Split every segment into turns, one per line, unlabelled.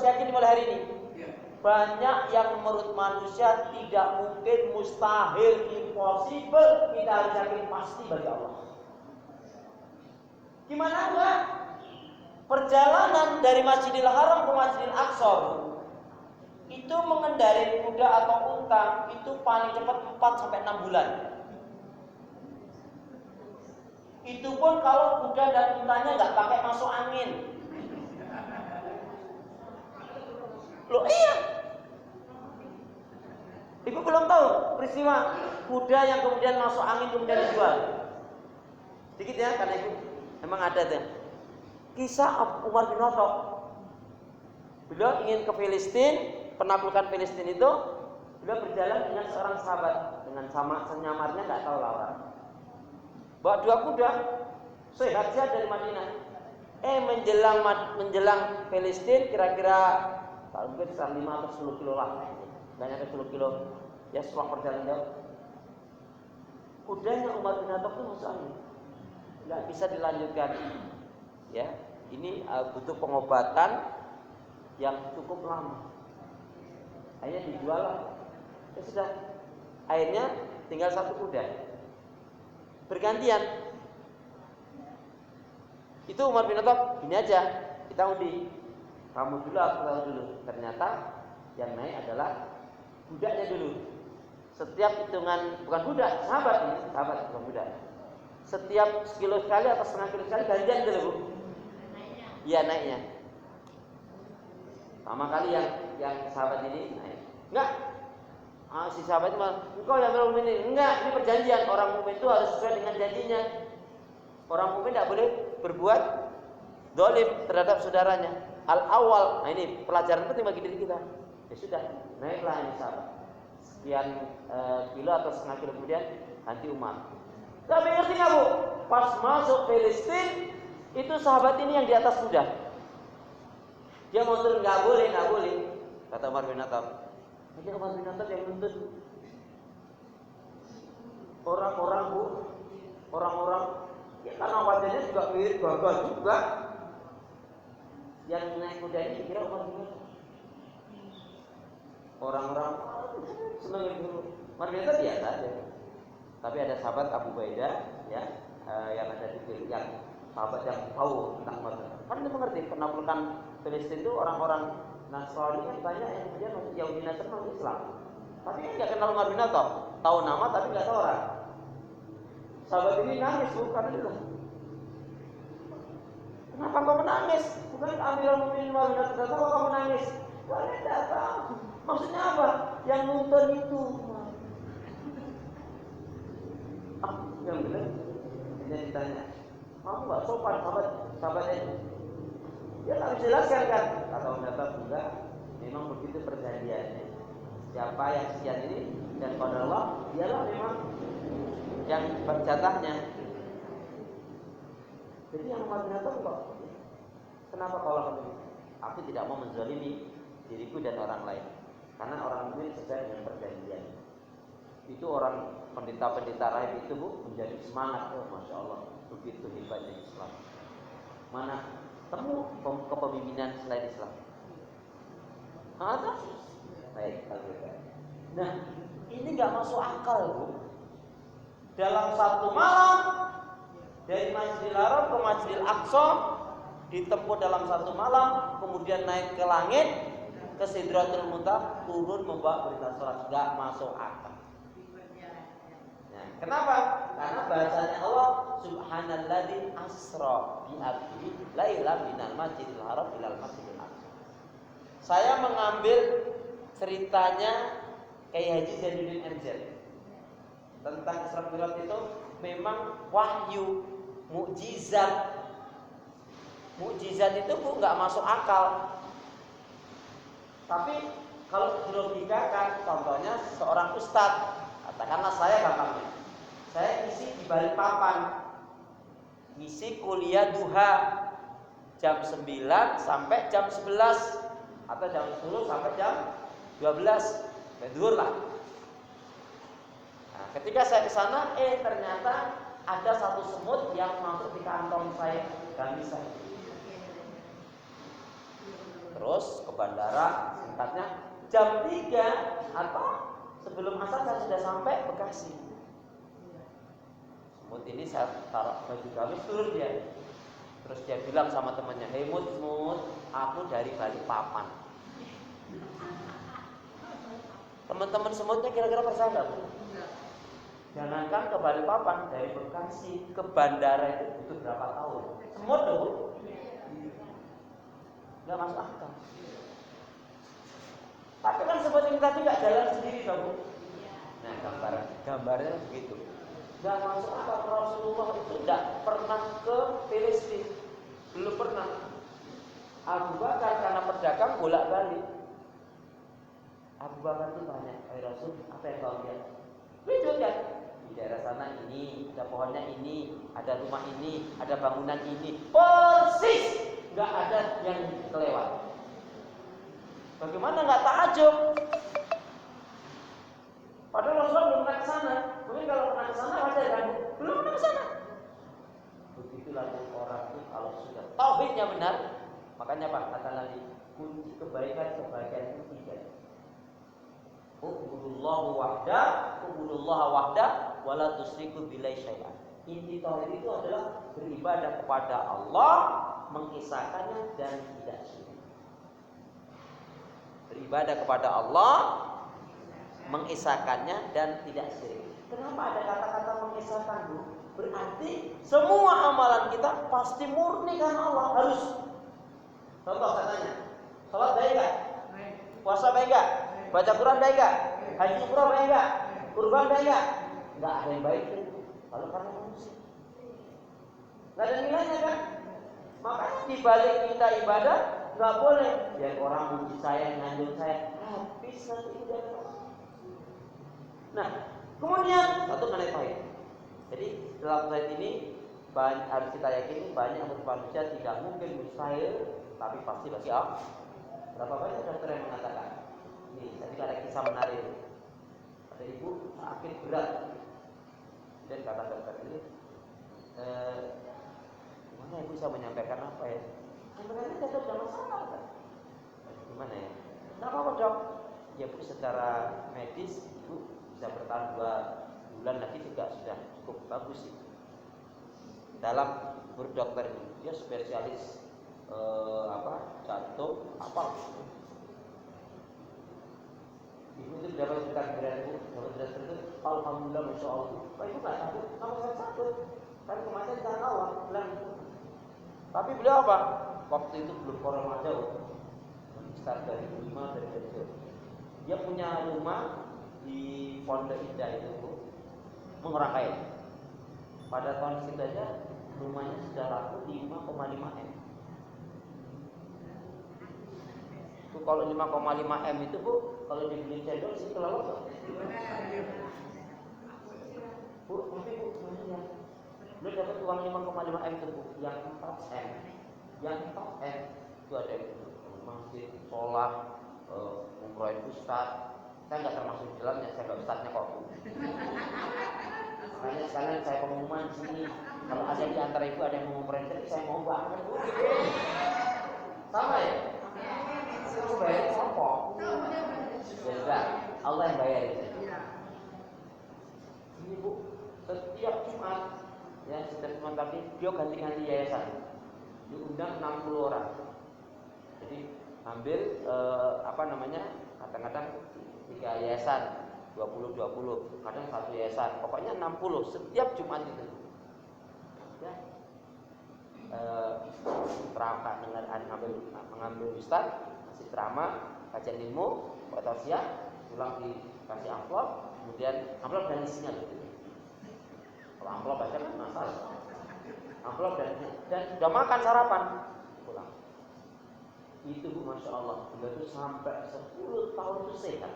harus yakin mulai hari ini. Banyak yang menurut manusia tidak mungkin, mustahil, impossible, kita harus yakin pasti bagi Allah. Gimana enggak? Perjalanan dari Masjidil Haram ke Masjidil Aqsa itu mengendarai kuda atau unta itu paling cepat 4 sampai 6 bulan. Itu pun kalau kuda dan untanya nggak pakai masuk angin. Loh iya. Ibu belum tahu peristiwa kuda yang kemudian masuk angin kemudian dijual. Sedikit ya, karena ibu memang ada tuh. Kisah Umar bin Khattab. Beliau ingin ke Filistin, penaklukan Filistin itu, beliau berjalan dengan seorang sahabat dengan sama senyamarnya nggak tahu lah orang. Bawa 2 kuda, sehat-sehat dari Madinah. Menjelang Filistin kira-kira mungkin 5 atau 10 kilo lah. Banyak 10 kilo. Ya setelah perjalanan jauh. Kudanya Umar bin Khattab itu masuk angin. Nggak bisa dilanjutkan. Ya, ini butuh pengobatan yang cukup lama. Akhirnya dijual lah. Ya sudah. Akhirnya tinggal 1 kuda. Bergantian. Itu Umar bin Khattab, gini aja, kita undi. Kamu dulu, aku tahu dulu. Ternyata yang naik adalah budaknya dulu. Setiap hitungan, bukan budak, sahabat bukan budak. Setiap sekilo sekali atau setengah kilo sekali gantian dulu, Bu. Iya, naiknya. Pertama kali yang sahabat ini naik. Enggak. Si sahabat itu malah, engkau yang mukmin ini. Enggak, ini perjanjian. Orang mukmin itu harus sesuai dengan janjinya. Orang mukmin tidak boleh berbuat zalim terhadap saudaranya. Al-awwal. Nah ini pelajaran penting bagi diri kita. Ya sudah, naiklah ini sahabat. Sekian kilo atau setengah kilo kemudian ganti Umar. Tapi ngerti nggak Bu? Pas masuk Filistin itu sahabat ini yang di atas kuda. Dia mau turun, nggak boleh. Kata Umar bin Khattab. Jadi Umar bin Khattab yang nuntut orang-orang Bu, orang-orang ya karena wajahnya juga mirip gagah juga. Yang naik kuda ini kira Umar bin Khattab. Orang-orang senang itu. Umar bin Khattab biasa aja. Tapi ada sahabat Abu Ubaidah ya, yang ada di yang sahabat yang tahu tentang Umar bin Khattab. Kan dia mengerti penaklukan Filistin itu orang-orang Nasrani kan banyak yang kemudian masuk Yahudi Nasrani masuk Islam. Tapi kan nggak kenal Umar bin Khattab, tahu nama tapi nggak tahu orang. Sahabat ini nangis bukan itu. Kenapa kau menangis? Bukan Amirul Mukminin Umar bin Khattab, kenapa kau menangis? Kalian tidak tahu. Maksudnya apa? Yang nonton itu. Yang benar. Ini ditanya. Kamu nggak sopan sahabatnya itu? Dia tak bisa jelaskan kan? Kata Umar bin Khattab juga. Memang begitu perjanjiannya. Siapa yang sekian ini dan pada Allah, dialah memang yang berjatahnya. Jadi yang Umar bin Khattab kok? Kenapa kalau begitu? Aku tidak mau menzalimi diriku dan orang lain. Karena orang mukmin sesuai dengan perjanjian. Itu orang pendeta-pendeta rahib itu Bu menjadi semangat. Oh Masya Allah, begitu hebatnya Islam. Mana temu kepemimpinan selain Islam? Ada? Baik, nah ini nggak masuk akal Bu. Dalam 1 malam dari Masjidil Haram ke Masjidil Aqsa ditempuh dalam 1 malam, kemudian naik ke langit ke Sidratul Muntaha, turun membawa berita salat, nggak masuk akal. Nah, kenapa? Karena bahasanya Allah Subhanalladzi asra bi abdihi lailan minal masjidil haram ilal masjidil aqsa. Saya mengambil ceritanya Kiai Haji Zainuddin Erjal tentang Isra Mi'raj itu memang wahyu, mukjizat. Mukjizat itu Bu nggak masuk akal. Tapi kalau dilogikakan, contohnya seorang ustadz, katakanlah saya gampangnya, saya isi di Balikpapan, ngisi kuliah duha jam 9 sampai jam 11 atau jam 10 sampai jam 12, zuhur lah. Nah, ketika saya ke sana, ternyata ada satu semut yang masuk di kantong saya, gamis saya. Terus terus ke bandara, singkatnya jam 3 atau sebelum asar saya sudah sampai Bekasi. Semut ini saya taruh baju gamis, turun dia. Terus dia bilang sama temannya, "Hei Mut, aku dari Balikpapan." Teman-teman semutnya kira-kira percaya nggak? Jangankan ke Balikpapan, dari Bekasi ke bandara itu butuh berapa tahun? Semut loh, Bu. Nggak masuk akal. Tapi kan semut ini tadi nggak jalan sendiri, Bu. Nah, gambarnya begitu. Nggak masuk akal. Rasulullah itu nggak pernah ke Filistin, belum pernah. Abu Bakar karena pedagang bolak-balik. Abu Bakar itu tanya, Rasul, apa yang kau lihat? Lihat kan? Di daerah sana ini, ada pohonnya ini, ada rumah ini, ada bangunan ini, persis, nggak ada yang kelewat. Bagaimana nggak takjub? Padahal Rasulullah belum pernah ke sana. Mungkin kalau pernah ke sana wajar kan? Belum pernah ke sana. Begitulah orang itu kalau sudah tauhidnya benar, makanya Pak kata Nabi, kunci kebaikan itu 3. Ubudullah wahda wala tusyriku billahi syai'an. Inti tauhid itu adalah beribadah kepada Allah, mengisahkannya dan tidak syirik. Beribadah kepada Allah, mengisahkannya dan tidak syirik. Kenapa ada kata-kata mengisahkan, Bu? Berarti semua amalan kita pasti murni karena Allah, harus. Contoh katanya, salat baik enggak? Puasa baik enggak? Baca Quran baik enggak? Haji umrah baik enggak? Kurban baik enggak? Enggak ada yang baik itu. Kalau karena manusia. Enggak ada nilainya kan? Makanya dibalik kita ibadah enggak boleh biar orang muji saya, nganjur saya, habis nanti udah. Nah, kemudian satu mengenai tauhid. Jadi dalam tauhid ini harus kita yakini banyak manusia tidak mungkin mustahil, tapi pasti bagi Allah. Berapa banyak dokter yang mengatakan? Nih, tadi ada kisah menarik. Ada ibu sakit berat. Dan kata dokter ini, gimana ibu bisa menyampaikan apa ya? Sebenarnya dokter jangan salah kan? Gimana ya? Kenapa kok dok? Ya Bu, secara medis ibu bisa bertahan 2 bulan lagi juga sudah cukup bagus sih. Dalam berdokter ini, dia spesialis jantung, apa? Ibu itu dapat sekitar 3.000, dapat dokter itu, alhamdulillah, masya Allah. Pak ibu nggak takut, kamu saya takut. Kan kemarin kita awal bilang itu. Tapi beliau apa? Waktu itu belum corona jauh, sekitar 2005 dari kecil. Dia punya rumah di Pondok Indah itu, Bu, mengorak kain. Pada tahun segitu aja rumahnya sudah laku 5,5 M. Itu kalau 5,5 M itu, Bu, kalau dibeli cendol sih terlalu kok. Bu, tapi Bu, ya. Beliau dapat uang 5,5 M itu, Bu, yang 4 M. Yang 4 M itu ada masjid, sholat, umrohin ustaz. Saya nggak termasuk di dalamnya, saya nggak ustaznya kok, Bu. Makanya sekalian saya pengumuman di sini, kalau ada di antara ibu ada yang mau ngumrohin, saya mau banget, Bu. Sama ya? Saya bayar sopok. Ya enggak, Allah yang bayar itu. Ini Bu, setiap Jumat, ya setiap Jumat tapi dia ganti-ganti yayasan. Diundang 60 orang. Jadi ambil kadang-kadang 3 yayasan, 20, kadang 1 yayasan, pokoknya 60 setiap Jumat itu. Ya. Ceramah mengambil ustaz, kasih ceramah, kajian ilmu, tausiah, pulang dikasih amplop, kemudian amplop dan isinya gitu. Kalau amplop baca kan masalah. Amplop dan sudah makan sarapan, pulang. Itu Bu, masya Allah, beliau itu sampai 10 tahun itu sehat.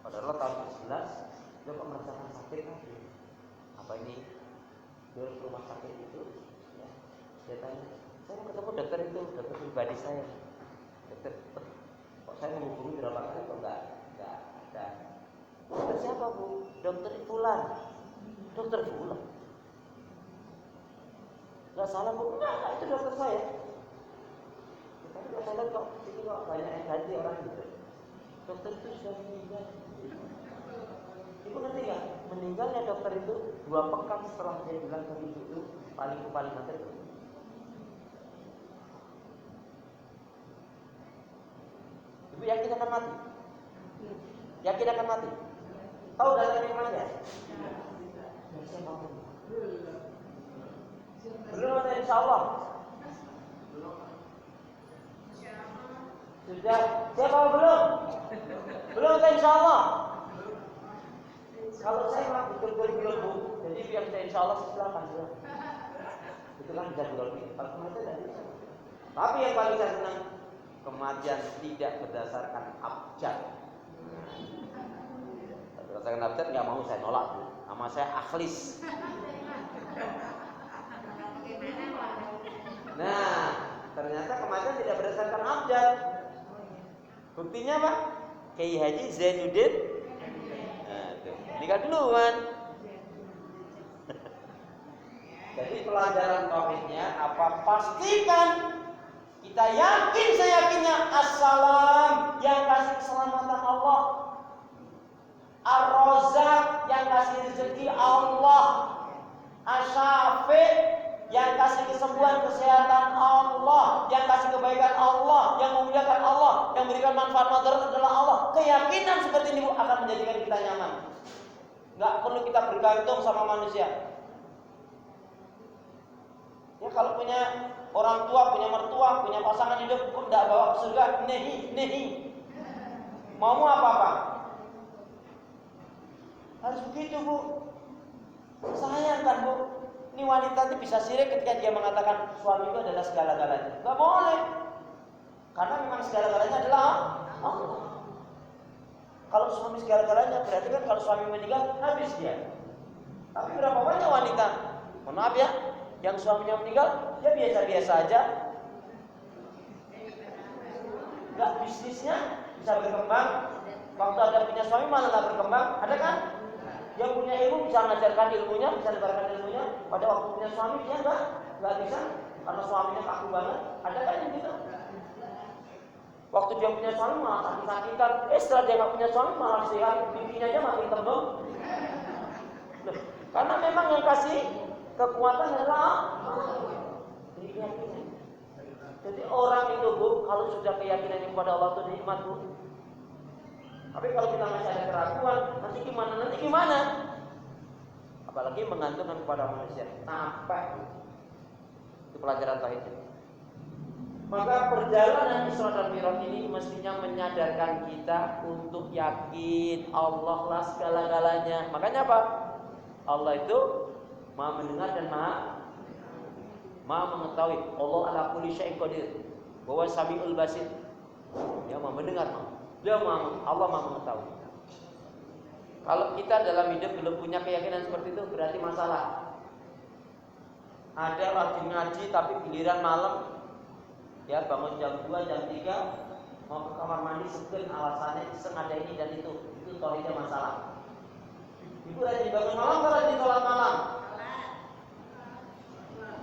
Padahal tahun 11 dia kok merasakan sakit lagi. Apa ini? Dia ke rumah sakit itu, ya. Dia tanya, saya mau ketemu dokter itu, dokter pribadi saya. Dokter, kok saya menghubungi berapa kali kok enggak ada. Dokter siapa Bu? Dokter Fulan. Dokter Fulan. Enggak salah Bu, enggak, itu dokter saya. Tapi kok saya dokter kok ini kok banyak yang ganti orang gitu. Dokter itu sudah meninggal. Ibu ngerti nggak? Meninggalnya dokter itu 2 pekan setelah dia bilang ke ibu itu paling mati itu. Ibu yakin akan mati? Yakin akan mati? Tahu dalilnya mana? Saya mau. Belum ada insya Allah. Sudah. Siapa belum? Belum ada insya Allah. Kalau saya mah betul-betul belum bu. Jadi biar saya insya Allah silakan. Itu kan bisa berarti. Kalau kematian tidak bisa. Tapi yang paling saya senang kematian tidak berdasarkan abjad. Berdasarkan abjad nggak mau saya nolak bu. Nama saya Akhlis. Nah, ternyata kematian tidak berdasarkan abjad. Buktinya apa? Kiai Haji Zainuddin. Nah, tuh. Nikah duluan. Jadi pelajaran tauhidnya apa? Pastikan kita yakin seyakinnya assalam yang kasih keselamatan Allah, ar-Razzaq yang kasih rezeki Allah, asy-Syafi' yang kasih kesembuhan kesehatan Allah, yang kasih kebaikan Allah, yang memuliakan Allah, yang memberikan manfaat madarat adalah Allah. Keyakinan seperti ini Bu akan menjadikan kita nyaman. Nggak perlu kita bergantung sama manusia. Ya kalau punya orang tua, punya mertua, punya pasangan hidup, Bu tidak bawa ke surga, nehi. Maumu apa-apa? Harus begitu Bu. Sayang kan Bu. Ini wanita itu bisa sirik ketika dia mengatakan suami itu adalah segala-galanya. Gak boleh. Karena memang segala-galanya adalah Allah. Kalau suami segala-galanya berarti kan kalau suami meninggal habis dia. Tapi berapa banyak wanita, mohon maaf ya, yang suaminya meninggal dia biasa-biasa aja. Gak bisnisnya bisa berkembang. Waktu ada punya suami malah gak berkembang. Ada kan? Yang punya ilmu bisa mengajarkan ilmunya, bisa menyebarkan ilmunya. Pada waktu punya suami dia nggak bisa karena suaminya kaku banget. Ada kan yang gitu? Waktu dia punya suami malah sakit-sakitan. Setelah dia nggak punya suami malah sehat, pipinya aja makin tembem. Karena memang yang kasih kekuatan adalah keyakinan. Jadi orang itu Bu, kalau sudah keyakinan kepada Allah itu nikmat Bu. Tapi kalau kita masih ada keraguan, nanti gimana? Apalagi menggantungkan kepada manusia. Sampai itu pelajaran tauhid. Maka perjalanan Isra dan Mi'raj ini mestinya menyadarkan kita untuk yakin Allah lah segala-galanya. Makanya apa? Allah itu Maha mendengar dan Maha mengetahui. Allah ala kulli syai'in qadir. Wa huwa samiul basir. Dia Maha mendengar, Allah Maha mengetahui. Kalau kita dalam hidup belum punya keyakinan seperti itu berarti masalah. Ada rajin ngaji tapi giliran malam ya bangun jam 2, jam 3 mau ke kamar mandi segan alasannya sengaja ini dan itu tauhidnya masalah. Ibu rajin bangun malam atau rajin sholat malam?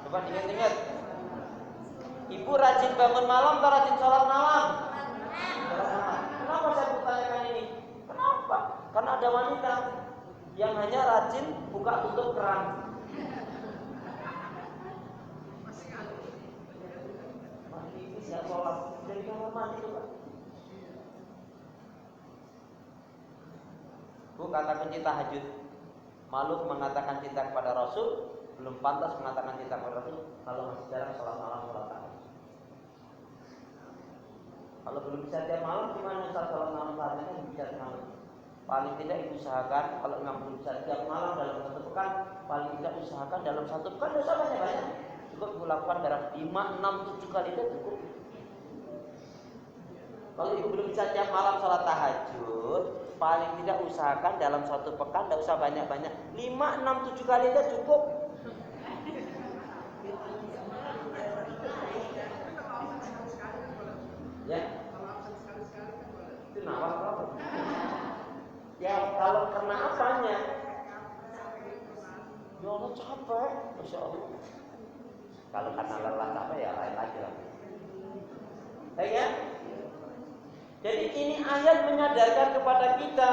Coba ingat-ingat. Ibu rajin bangun malam atau rajin sholat malam? Kenapa saya bertanyakan ini? Kenapa? Karena ada wanita yang hanya rajin buka tutup keran. Ini saya sholat dari kamar mandi itu Pak. Bu kata kunci tahajud. Malu mengatakan cinta kepada Rasul, belum pantas mengatakan cinta kepada Rasul kalau masih jarang sholat malam, sholat tahajud. Kalau belum bisa tiap malam, gimana saat sholat malam saatnya kan bisa tiap malam. Paling tidak usahakan, kalau memang belum bisa tiap malam dalam satu pekan, paling tidak usahakan dalam satu pekan dosa banyak. Cukup melakukan dalam 5, 6, 7 kali itu cukup. Kalau ibu belum bisa tiap malam sholat tahajud, paling tidak usahakan dalam satu pekan, tidak usah banyak-banyak, 5, 6, 7 kali itu cukup. Ya, itu nawar apa? Ya kalau kena apanya? Ya Allah capek, Masya Allah. Kalau karena lelah capek ya lain lagi lah. Ya? Jadi ini ayat menyadarkan kepada kita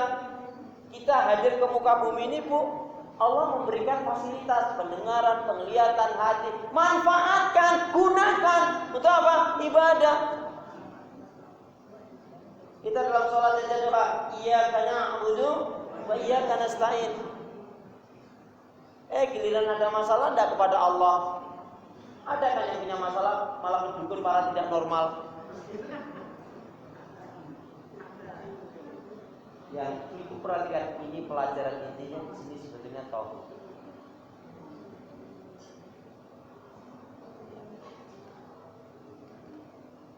hadir ke muka bumi ini, Bu, Allah memberikan fasilitas pendengaran, penglihatan, hati. Manfaatkan, gunakan untuk apa? Ibadah. Kita dalam sholat saja doa, iyyaka na'budu wa iyyaka nasta'in. Giliran ada masalah tidak kepada Allah. Ada kan yang punya masalah malah mendukung para tidak normal. Yang itu perhatikan, ini pelajaran intinya di sini sebetulnya tauhid.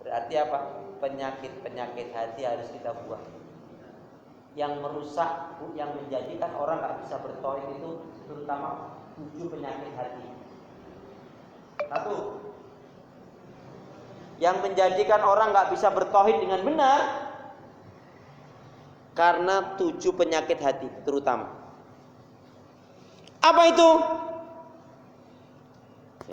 Berarti apa? Penyakit hati harus kita buang. Yang merusak, yang menjadikan orang nggak bisa bertauhid itu terutama 7 penyakit hati. 1. Yang menjadikan orang nggak bisa bertauhid dengan benar karena 7 penyakit hati terutama. Apa itu?